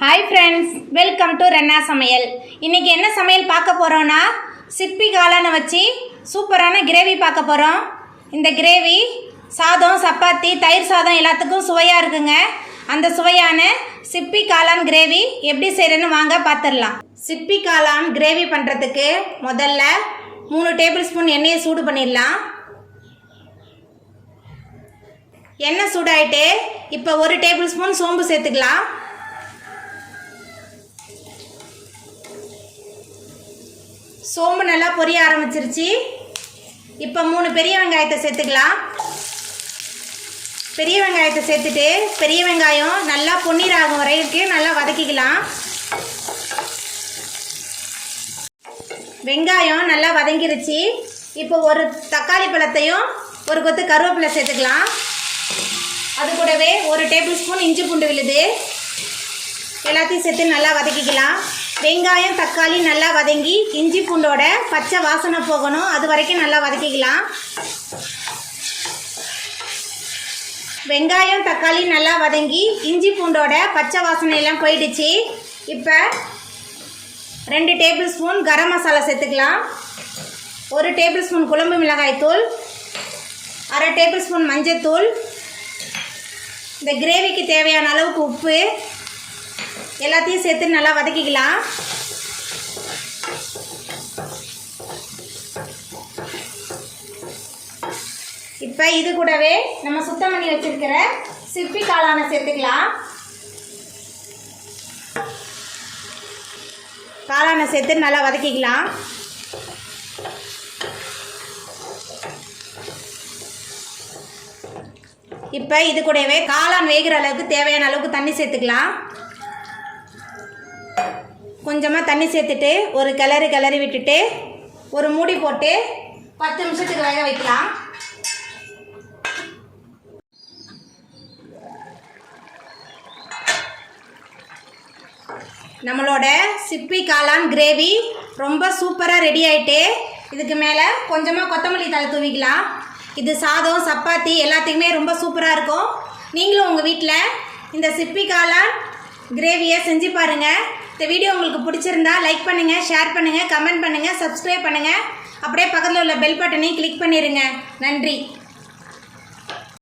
Hi friends welcome to रेन्ना समयल इनकी என்ன சமையல் பார்க்க போறோம்னா சிப்பி காளானை வச்சு சூப்பரான கிரேவி பார்க்க போறோம்। இந்த கிரேவி சாதம் சப்பாத்தி தயிர் சாதம் எல்லாத்துக்கும் சுவையா இருக்குங்க। அந்த சுவையான சிப்பி காளான் கிரேவி எப்படி செய்யறதுன்னு வாங்க பாத்துறலாம்। சிப்பி காளான் கிரேவி பண்றதுக்கு முதல்ல 3 டேபிள்ஸ்பூன் எண்ணெயை சூடு பண்ணிடலாம்। எண்ணெய் சூடாயிட்டு இப்போ 1 டேபிள்ஸ்பூன் சோம்பு சேர்த்துக்கலாம்। சோம்பு நல்லா பொரிய ஆரம்பிச்சிருச்சு। இப்போ 3 பெரிய வெங்காயத்தை சேர்த்துக்கலாம்। பெரிய வெங்காயத்தை சேர்த்துட்டு பெரிய வெங்காயம் நல்லா பொன்னிறாகும் வரைக்கும் நல்லா வதக்கிக்கலாம்। வெங்காயம் நல்லா வதங்கிருச்சு। இப்போ ஒரு தக்காளி பழத்தையும் ஒரு கொத்து கருவேப்பிலை சேர்த்துக்கலாம்। அது கூடவே 1 டேபிள்ஸ்பூன் இஞ்சி பூண்டு விழுது எல்லாத்தையும் சேர்த்து நல்லா வதக்கிக்கலாம்। வெங்காயம் தக்காளி நல்லா வதங்கி இஞ்சி பூண்டோட பச்சை வாசனை போகணும், அது வரைக்கும் நல்லா வதக்கிக்கலாம்। வெங்காயம் தக்காளி நல்லா வதங்கி இஞ்சி பூண்டோட பச்சை வாசனை எல்லாம் போயிடுச்சு। இப்போ 2 டேபிள்ஸ்பூன் கரம் மசாலா சேர்த்துக்கலாம்। 1 டேபிள்ஸ்பூன் குழம்பு மிளகாய் தூள், அரை டேபிள்ஸ்பூன் மஞ்சள் தூள், இந்த கிரேவிக்கு தேவையான அளவுக்கு உப்பு எல்லாத்தையும் சேர்த்து நல்லா வதக்கிக்கலாம்। இப்போ இது கூடவே நம்ம சுத்தம் பண்ணி வச்சிருக்கிற சிப்பி காளானை சேர்த்துக்கலாம்। காளானை சேர்த்து நல்லா வதக்கிக்கலாம்। இப்போ இது கூடவே காளான் வேகிற அளவுக்கு தேவையான அளவுக்கு தண்ணி சேர்த்துக்கலாம்। கொஞ்சமாக தண்ணி சேர்த்துட்டு ஒரு கிளறி விட்டுட்டு ஒரு மூடி போட்டு 10 நிமிஷத்துக்கு வேக வைக்கலாம்। நம்மளோட சிப்பி காளான் கிரேவி ரொம்ப சூப்பராக ரெடி ஆகிட்டு இதுக்கு மேலே கொஞ்சமாக கொத்தமல்லி தழை தூவிக்கலாம்। இது சாதம் சப்பாத்தி எல்லாத்துக்குமே ரொம்ப சூப்பராக இருக்கும்। நீங்களும் உங்கள் வீட்டில் இந்த சிப்பி காளான் கிரேவியை செஞ்சு பாருங்கள்। இந்த வீடியோ உங்களுக்கு பிடிச்சிருந்தா லைக் பண்ணுங்கள், ஷேர் பண்ணுங்கள், கமெண்ட் பண்ணுங்கள், சப்ஸ்கிரைப் பண்ணுங்கள், அப்படியே பக்கத்தில் உள்ள பெல் பட்டனையும் கிளிக் பண்ணிடுங்க। நன்றி।